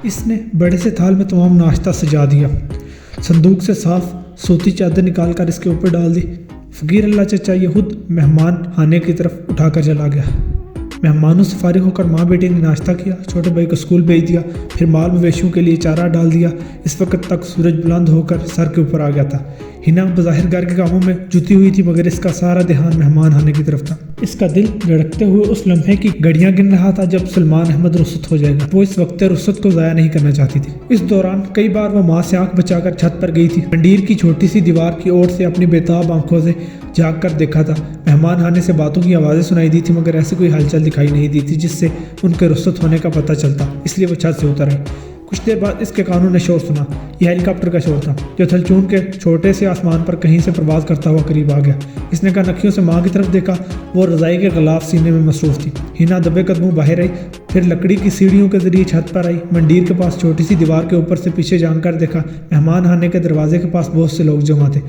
اس نے بڑے سے تھال میں تمام ناشتہ سجا دیا، صندوق سے صاف سوتی چادر نکال کر اس کے اوپر ڈال دی۔ فقیر اللہ چچا یہ خود مہمان خانے کی طرف اٹھا کر چلا گیا۔ مہمانوں سے فارغ ہو کر ماں بیٹے نے ناشتہ کیا، چھوٹے بھائی کو اسکول بھیج دیا، پھر مال مویشیوں کے لیے چارہ ڈال دیا۔ اس وقت تک سورج بلند ہو کر سر کے اوپر آ گیا تھا۔ ہنا بظاہر گھر کے کاموں میں جتی ہوئی تھی، مگر اس کا سارا دھیان مہمان آنے کی طرف تھا۔ اس کا دل دھڑکتے ہوئے اس لمحے کی گھڑیاں گن رہا تھا جب سلمان احمد رخصت ہو جائے گا۔ وہ اس وقت رخصت کو ضائع نہیں کرنا چاہتی تھی۔ اس دوران کئی بار وہ ماں سے آنکھ بچا کر چھت پر گئی تھی، منڈیر کی چھوٹی سی دیوار کی اوٹ سے اپنی بےتاب آنکھوں سے جھانک کر دیکھا تھا۔ مہمان آنے سے باتوں کی آوازیں سنائی دی تھی، مگر ایسی کوئی ہلچل دکھائی نہیں دی تھی جس سے ان کے رخصت ہونے کا پتہ چلتا، اس لیے وہ چھت سے اتر آئی۔ کچھ دیر بعد اس کے کانوں نے شور سنا۔ یہ ہیلی کاپٹر کا شور تھا جو تھلچون کے چھوٹے سے آسمان پر کہیں سے پرواز کرتا ہوا قریب آ گیا۔ اس نے کنکھیوں سے ماں کی طرف دیکھا، وہ رضائی کے غلاف سینے میں مصروف تھی۔ ہنا دبے قدموں باہر آئی، پھر لکڑی کی سیڑھیوں کے ذریعے چھت پر آئی۔ منڈیر کے پاس چھوٹی سی دیوار کے اوپر سے پیچھے جان کر دیکھا، مہمان خانے کے دروازے کے پاس بہت سے لوگ جمع تھے۔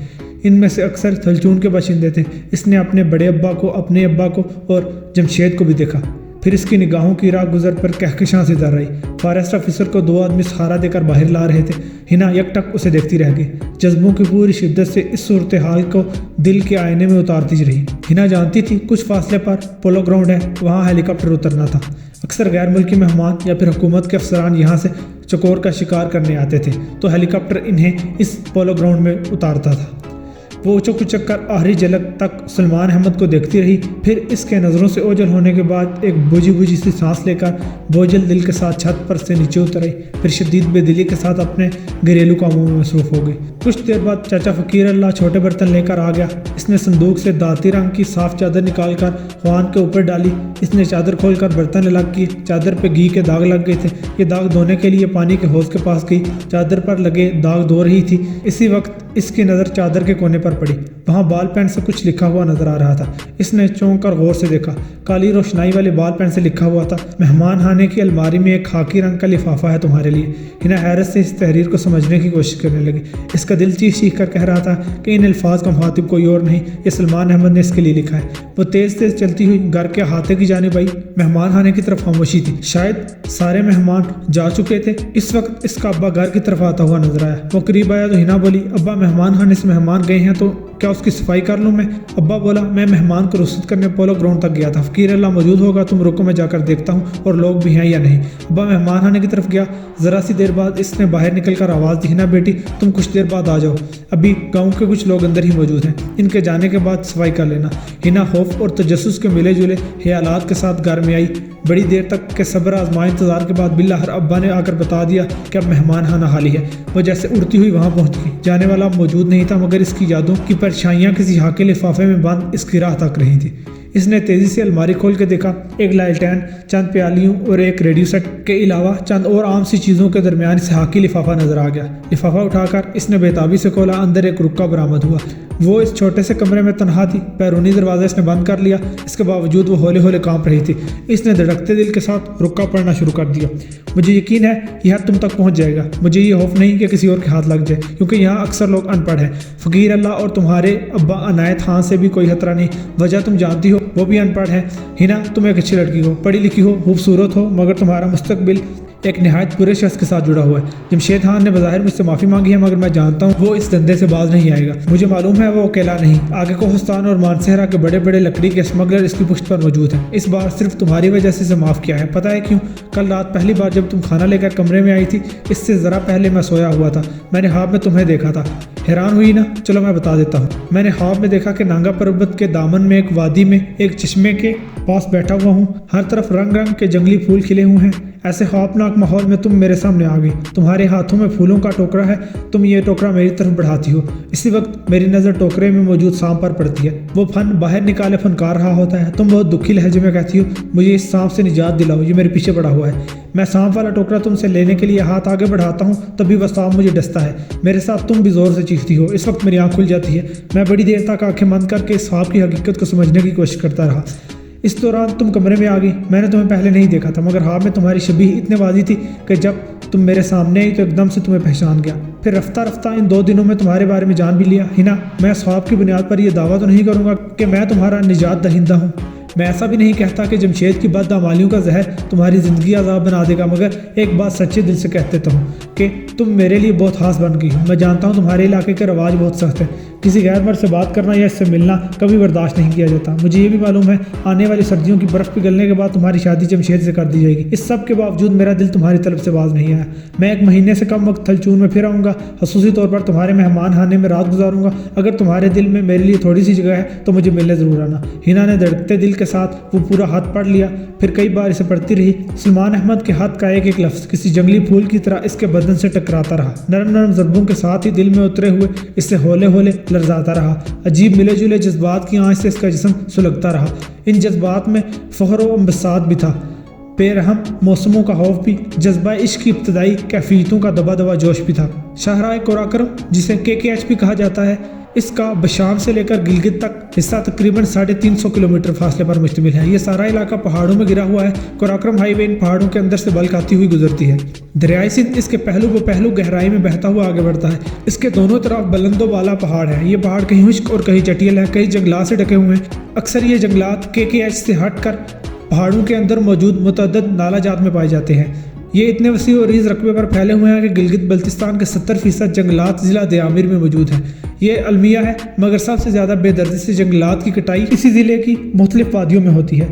ان میں سے اکثر تھلچون کے باشندے تھے۔ اس نے اپنے بڑے ابا کو، اپنے ابا کو اور جمشید کو بھی دیکھا۔ پھر اس کی نگاہوں کی راہ گزر پر کہکشاں سے در آئی۔ فارسٹ آفیسر کو 2 آدمی سہارا دے کر باہر لا رہے تھے۔ ہنا یک ٹک اسے دیکھتی رہ گئی، جذبوں کی پوری شدت سے اس صورتحال کو دل کے آئینے میں اتارتی رہی۔ ہنا جانتی تھی کچھ فاصلے پر پولو گراؤنڈ ہے، وہاں ہیلی کاپٹر اترنا تھا۔ اکثر غیر ملکی مہمان یا پھر حکومت کے افسران یہاں سے چکور کا شکار کرنے آتے تھے، تو ہیلی کاپٹر انہیں اس پولو گراؤنڈ میں اتارتا تھا۔ وہ اچک اچک کر آخری جھلک تک سلمان احمد کو دیکھتی رہی، پھر اس کے نظروں سے اوجھل ہونے کے بعد ایک بوجھی سی سانس لے کر بوجھل دل کے ساتھ چھت پر سے نیچے اتر آئی، پھر شدید بے دلی کے ساتھ اپنے گھریلو کاموں میں مصروف ہو گئی۔ کچھ دیر بعد چاچا فقیر اللہ چھوٹے برتن لے کر آ گیا۔ اس نے صندوق سے داتی رنگ کی صاف چادر نکال کر خوان کے اوپر ڈالی۔ اس نے چادر کھول کر برتن الگ کیے۔ چادر پہ گھی کے داغ لگ گئے تھے۔ یہ داغ دھونے کے لیے پانی کے حوض کے پاس گئی، چادر پر لگے داغ دھو رہی تھی۔ اسی وقت اس کی نظر چادر کے کونے پر پڑی، وہاں بال پین سے کچھ لکھا ہوا نظر آ رہا تھا۔ اس نے چونک کر غور سے دیکھا، کالی روشنائی والے بال پین سے لکھا ہوا تھا، مہمان خانے کی الماری میں ایک خاکی رنگ کا لفافہ ہے تمہارے لیے۔ ہنا حیرت سے اس تحریر کو سمجھنے کی کوشش کرنے لگی۔ اس کا دل چیخ چیخ کر کہہ رہا تھا کہ ان الفاظ کا مخاطب کوئی اور نہیں، یہ سلمان احمد نے اس کے لیے لکھا ہے۔ وہ تیز تیز چلتی ہوئی گھر کے احاطے کی جانب آئی۔ مہمان خانے کی طرف خاموشی تھی، شاید سارے مہمان جا چکے تھے۔ اس وقت اس کا ابا گھر کی طرف آتا ہوا نظر آیا۔ وہ قریب آیا تو ہنا بولی، ابا مہمان خانے سے مہمان گئے ہیں تو کیا اس کی صفائی کر لوں میں؟ ابا بولا، میں مہمان کو رخصت کرنے پولو گراؤنڈ تک گیا تھا، فقیر اللہ موجود ہوگا، تم رکو میں جا کر دیکھتا ہوں اور لوگ بھی ہیں یا نہیں۔ ابا مہمان خانے کی طرف گیا۔ ذرا سی دیر بعد اس نے باہر نکل کر آواز دی، ہنا بیٹی تم کچھ دیر بعد آ جاؤ، ابھی گاؤں کے کچھ لوگ اندر ہی موجود ہیں، ان کے جانے کے بعد صفائی کر لینا۔ ہنا خوف اور تجسس کے ملے جلے خیالات کے ساتھ گھر میں آئی۔ بڑی دیر تک کے صبر آزمائے انتظار کے بعد بالآخر ابا نے آ کر بتا دیا کہ اب مہمان خانہ خالی ہے۔ وہ جیسے اڑتی ہوئی وہاں پہنچ گئی۔ جانے والا موجود نہیں تھا، مگر اس کی یادوں کی پرچھائیاں کسی کے لفافے میں بند اس کی راہ تک رہی تھی۔ اس نے تیزی سے الماری کھول کے دیکھا، ایک لالٹین، چند پیالیوں اور ایک ریڈیو سیٹ کے علاوہ چند اور عام سی چیزوں کے درمیان اس ہاکی لفافہ نظر آ گیا۔ لفافہ اٹھا کر اس نے بےتابی سے کھولا، اندر ایک رکا برآمد ہوا۔ وہ اس چھوٹے سے کمرے میں تنہا تھی، بیرونی دروازہ اس نے بند کر لیا، اس کے باوجود وہ ہولے ہولے کانپ رہی تھی۔ اس نے دھڑکتے دل کے ساتھ رکا پڑھنا شروع کر دیا۔ مجھے یقین ہے یہ حد تم تک پہنچ جائے گا، مجھے یہ خوف نہیں کہ کسی اور کے ہاتھ لگ جائے، کیونکہ یہاں اکثر لوگ ان پڑھ ہیں، فقیر اللہ اور تمہارے ابا عنایت خان سے بھی کوئی خطرہ نہیں، وجہ تم جانتی ہو، وہ بھی ان پڑھ ہیں۔ ہنا تم ایک اچھی لڑکی ہو، پڑھی لکھی ہو، خوبصورت ہو، مگر تمہارا مستقبل ایک نہایت برے شخص کے ساتھ جڑا ہوا ہے۔ جمشید خان نے بظاہر مجھ سے معافی مانگی ہے، مگر میں جانتا ہوں وہ اس دھندے سے باز نہیں آئے گا۔ مجھے معلوم ہے وہ اکیلا نہیں، آگے کوہستان اور مانسہرہ کے بڑے بڑے لکڑی کے اسمگلر اس کی پشت پر موجود ہیں۔ اس بار صرف تمہاری وجہ سے اسے معاف کیا ہے، پتہ ہے کیوں؟ کل رات پہلی بار جب تم کھانا لے کر کمرے میں آئی تھی، اس سے ذرا پہلے میں سویا ہوا تھا، میں نے خواب میں تمہیں دیکھا تھا۔ حیران ہوئی نا؟ چلو میں بتا دیتا ہوں۔ میں نے خواب میں دیکھا کہ نانگا پربت کے دامن میں ایک وادی میں ایک چشمے کے پاس بیٹھا ہوا ہوں، ہر طرف رنگ رنگ کے جنگلی پھول کھلے ہوئے ہیں۔ ایسے خوفناک ماحول میں تم میرے سامنے آ گئی، تمہارے ہاتھوں میں پھولوں کا ٹوکرا ہے، تم یہ ٹوکرا میری طرف بڑھاتی ہو۔ اسی وقت میری نظر ٹوکرے میں موجود سانپ پر پڑتی ہے، وہ فن باہر نکالے فنکار رہا ہوتا ہے۔ تم بہت دکھی لہجے میں کہتی ہو، مجھے اس سانپ سے نجات دلاؤ، یہ میرے پیچھے پڑا ہوا ہے۔ میں سانپ والا ٹوکرا تم سے لینے کے لیے ہاتھ آگے بڑھاتا ہوں، تبھی وہ سانپ مجھے ڈستا ہے، میرے ساتھ تم بھی زور سے چیختی ہو۔ اس وقت میری آنکھ کھل جاتی ہے، میں بڑی دیر تک آنکھیں بند کر کے اس خواب کی حقیقت کو سمجھنے کی کوشش کرتا رہا۔ اس دوران تم کمرے میں آ گئی، میں نے تمہیں پہلے نہیں دیکھا تھا، مگر خواب میں تمہاری شبیہ اتنے واضح تھی کہ جب تم میرے سامنے آئی تو ایک دم سے تمہیں پہچان گیا۔ پھر رفتہ رفتہ ان 2 دنوں میں تمہارے بارے میں جان بھی لیا۔ ہنا، میں اس خواب کی بنیاد پر یہ دعویٰ تو نہیں کروں گا کہ میں تمہارا نجات دہندہ ہوں، میں ایسا بھی نہیں کہتا کہ جمشید کی بدعمالیوں کا زہر تمہاری زندگی عذاب بنا دے گا، مگر ایک بات سچے دل سے کہہ دیتا ہوں کہ تم میرے لیے بہت خاص بن گئی ہو۔ میں جانتا ہوں تمہارے علاقے کے رواج بہت سخت ہیں، کسی غیر مرد سے بات کرنا یا اس سے ملنا کبھی برداشت نہیں کیا جاتا۔ مجھے یہ بھی معلوم ہے آنے والی سردیوں کی برف پگھلنے کے بعد تمہاری شادی جمشید سے کر دی جائے گی۔ اس سب کے باوجود میرا دل تمہاری طرف سے باز نہیں آیا۔ میں 1 مہینے سے کم وقت تھلچون میں پھر آؤں گا، خصوصی طور پر تمہارے مہمان خانے میں رات گزاروں گا۔ اگر تمہارے دل میں میرے لیے تھوڑی سی جگہ ہے تو مجھے ملنے ضرور آنا۔ ہنا نے دھڑکتے دل کے ساتھ وہ پورا ہاتھ پڑھ لیا، پھر کئی بار اسے پڑھتی رہی۔ سلمان احمد کے ہاتھ کا ایک ایک لفظ کسی جنگلی پھول کی طرح اس کے بدن سے ٹکراتا رہا، نرم نرم ضربوں کے ساتھ ہی دل میں اترے ہوئے اس سے ہولے ہولے لرزاتا رہا۔ عجیب ملے جلے جذبات کی آنچ سے اس کا جسم سلگتا رہا۔ ان جذبات میں فخر و انبساط بھی تھا، بے رحم موسموں کا خوف بھی، جذبہ عشق کی ابتدائی کیفیتوں کا دبا دبا جوش بھی تھا۔ شاہراہ قراقرم جسے KKH بھی کہا جاتا ہے، اس کا بشام سے لے کر گلگت تک حصہ تقریباً 350 کلومیٹر فاصلے پر مشتمل ہے۔ یہ سارا علاقہ پہاڑوں میں گرا ہوا ہے۔ قراقرم ہائی وے ان پہاڑوں کے اندر سے بلک آتی ہوئی گزرتی ہے۔ دریائے سندھ اس کے پہلو بہ پہلو گہرائی میں بہتا ہوا آگے بڑھتا ہے۔ اس کے دونوں طرف بلند و بالا پہاڑ ہیں۔ یہ پہاڑ کہیں خشک اور کہیں چٹیل ہے، کئی جنگلات سے ڈھکے ہوئے ہیں۔ اکثر یہ جنگلات KKH سے ہٹ کر پہاڑوں کے اندر موجود متعدد نالہ جات میں پائے جاتے ہیں۔ یہ اتنے وسیع و عریض رقبے پر پھیلے ہوئے ہیں کہ گلگت بلتستان کے 70% جنگلات ضلع دیامیر میں موجود ہیں۔ یہ المیہ ہے، مگر سب سے زیادہ بے دردی سے جنگلات کی کٹائی اسی ضلع کی مختلف وادیوں میں ہوتی ہے۔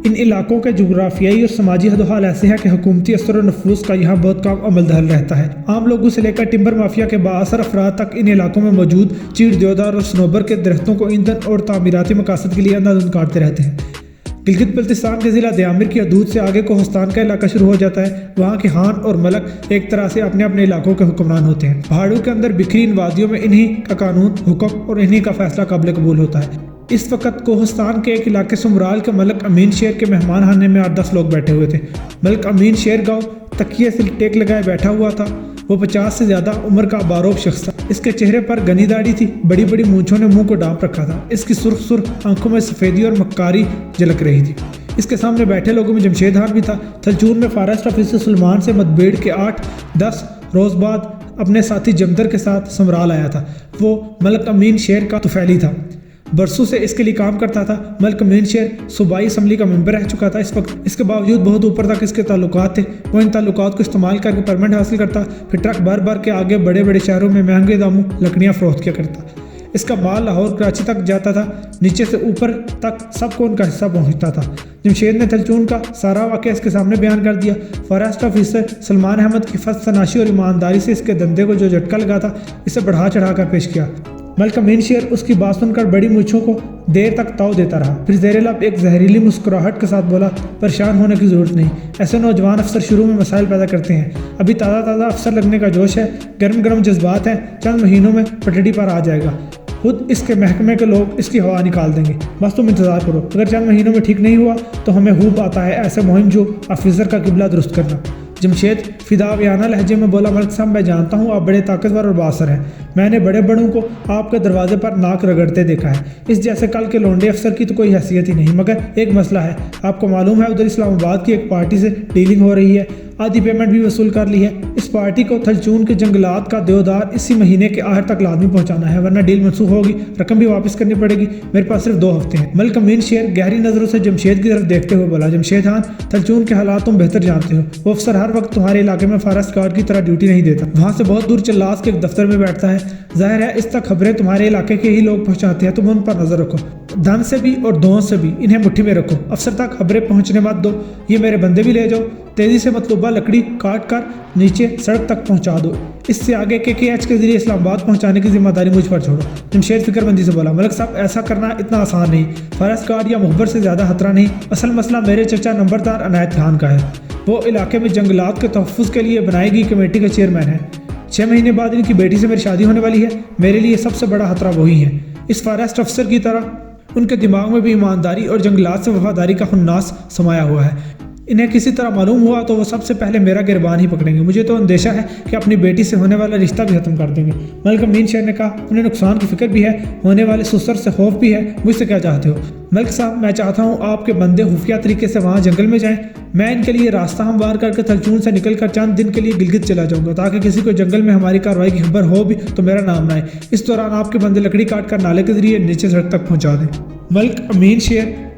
ان علاقوں کے جغرافیائی اور سماجی حد و حال ایسے ہیں کہ حکومتی اثر و نفوذ کا یہاں بہت کم عمل دخل رہتا ہے۔ عام لوگوں سے لے کر ٹمبر مافیا کے بااثر افراد تک ان علاقوں میں موجود چیڑ دیودار اور صنوبر کے درختوں کو ایندھن اور تعمیراتی مقاصد کے لیے اندھا کاٹتے رہتے ہیں۔ گلگت بلتستان کے ضلع دیامیر کی حدود سے آگے کوہستان کا علاقہ شروع ہو جاتا ہے۔ وہاں کے خان اور ملک ایک طرح سے اپنے اپنے علاقوں کے حکمران ہوتے ہیں۔ پہاڑوں کے اندر بکھری ان وادیوں میں انہی کا قانون، حکم اور انہی کا فیصلہ قابل قبول ہوتا ہے۔ اس وقت کوہستان کے ایک علاقے سمرال کے ملک امین شیر کے مہمان خانے میں 8-10 لوگ بیٹھے ہوئے تھے۔ ملک امین شیر گاؤں تکیے سے ٹیک لگائے بیٹھا ہوا تھا۔ وہ 50 سے زیادہ عمر کا باروب شخص تھا۔ اس کے چہرے پر گنی داڑھی تھی، بڑی بڑی مونچھوں نے منہ کو ڈانپ رکھا تھا۔ اس کی سرخ سرخ آنکھوں میں سفیدی اور مکاری جھلک رہی تھی۔ اس کے سامنے بیٹھے لوگوں میں جمشید خان بھی تھا۔ تھلچون میں فارسٹ آفیسر سلمان سے متبیڑ کے 8-10 روز بعد اپنے ساتھی جمدر کے ساتھ سمرال آیا تھا۔ وہ ملک امین شیر کا طفیلی تھا، برسوں سے اس کے لیے کام کرتا تھا۔ ملک امین شیر صوبائی اسمبلی کا ممبر رہ چکا تھا اس وقت۔ اس کے باوجود بہت اوپر تک اس کے تعلقات تھے۔ وہ ان تعلقات کو استعمال کر کے پرمنٹ حاصل کرتا، پھر ٹرک بھر بھر کے آگے بڑے بڑے شہروں میں مہنگے داموں لکڑیاں فروخت کیا کرتا۔ اس کا مال لاہور کراچی تک جاتا تھا، نیچے سے اوپر تک سب کو ان کا حصہ پہنچتا تھا۔ جمشید نے تھلچون کا سارا واقعہ اس کے سامنے بیان کر دیا۔ فارسٹ آفیسر سلمان احمد کی فصل تناشی اور ایمانداری سے اس کے دندے کو جو جھٹکا لگا تھا، اسے بڑھا چڑھا کر پیش کیا۔ ملک امین شیر اس کی بات سن کر بڑی مونچھوں کو دیر تک تاؤ دیتا رہا، پھر زیر لب ایک زہریلی مسکراہٹ کے ساتھ بولا، پریشان ہونے کی ضرورت نہیں۔ ایسے نوجوان افسر شروع میں مسائل پیدا کرتے ہیں۔ ابھی تازہ تازہ افسر لگنے کا جوش ہے، گرم گرم جذبات ہیں، چند مہینوں میں پٹڑی پر آ جائے گا۔ خود اس کے محکمے کے لوگ اس کی ہوا نکال دیں گے، بس تم انتظار کرو۔ اگر چند مہینوں میں ٹھیک نہیں ہوا تو ہمیں خوب آتا ہے ایسے مہم جو آفیسر کا قبلہ درست کرنا۔ جمشید فداویانہ لہجے میں بولا، ملک صاحب میں جانتا ہوں آپ بڑے طاقتور اور بااثر ہیں۔ میں نے بڑے بڑوں کو آپ کے دروازے پر ناک رگڑتے دیکھا ہے۔ اس جیسے کل کے لونڈے افسر کی تو کوئی حیثیت ہی نہیں، مگر ایک مسئلہ ہے۔ آپ کو معلوم ہے ادھر اسلام آباد کی ایک پارٹی سے ڈیلنگ ہو رہی ہے، آدھی پیمنٹ بھی وصول کر لی ہے۔ اس پارٹی کو تھلچون کے جنگلات کا دیودار اسی مہینے کے آخر تک لازمی پہنچانا ہے، ورنہ ڈیل منسوخ ہوگی، رقم بھی واپس کرنی پڑے گی۔ میرے پاس صرف 2 ہفتے ہیں۔ ملک امین شیر گہری نظروں سے جمشید کی طرف دیکھتے ہوئے بولا، جمشید خان، تھلچون کے حالات تم بہتر جانتے ہو۔ وہ افسر ہر وقت تمہارے علاقے میں فارسٹ گارڈ کی طرح ڈیوٹی نہیں دیتا، وہاں سے بہت دور چلاس کے ایک دفتر میں بیٹھتا ہے۔ ظاہر ہے اس تک خبریں تمہارے علاقے کے ہی لوگ پہنچاتے ہیں، تم ان پر نظر رکھو، دھن سے بھی اور دون سے بھی انہیں مٹھی میں رکھو۔ افسر تک خبریں پہنچنے مت دو، یہ میرے بندے بھی لے جاؤ، تیزی سے مطلوبہ لکڑی کاٹ کر نیچے سڑک تک پہنچا دو۔ اس سے آگے KKH کے ذریعے اسلام آباد پہنچانے کی ذمہ داری مجھ پر چھوڑو۔ جمشید فکر مندی سے بولا، ملک صاحب ایسا کرنا اتنا آسان نہیں، فارسٹ گارڈ یا مخبر سے زیادہ خطرہ نہیں۔ اصل مسئلہ میرے چچا نمبردار عنایت خان کا ہے، وہ علاقے میں جنگلات کے تحفظ کے لیے بنائی گئی کمیٹی کا چیئرمین ہے۔ 6 مہینے بعد ان کی بیٹی سے میری شادی ہونے والی ہے، میرے لیے سب سے بڑا خطرہ وہی ہے۔ اس فارسٹ افسر کی طرح ان کے دماغ میں بھی ایمانداری اور جنگلات سے وفاداری کا خناس سمایا ہوا ہے۔ انہیں کسی طرح معلوم ہوا تو وہ سب سے پہلے میرا گربان ہی پکڑیں گے۔ مجھے تو اندیشہ ہے کہ اپنی بیٹی سے ہونے والا رشتہ بھی ختم کر دیں گے۔ ملک امین شیر نے کہا، انہیں نقصان کی فکر بھی ہے، ہونے والے سسر سے خوف بھی ہے، مجھ سے کیا چاہتے ہو؟ ملک صاحب میں چاہتا ہوں آپ کے بندے خفیہ طریقے سے وہاں جنگل میں جائیں، میں ان کے لیے راستہ ہموار کر کے تھلچون سے نکل کر چند دن کے لیے گلگت چلا جاؤں گا، تاکہ کسی کو جنگل میں ہماری کارروائی کی خبر ہو بھی تو میرا نام نہ آئے۔ اس دوران آپ کے بندے لکڑی کاٹ کر نالے کے ذریعے نیچے سڑک تک پہنچا دیں۔ ملک امین شیر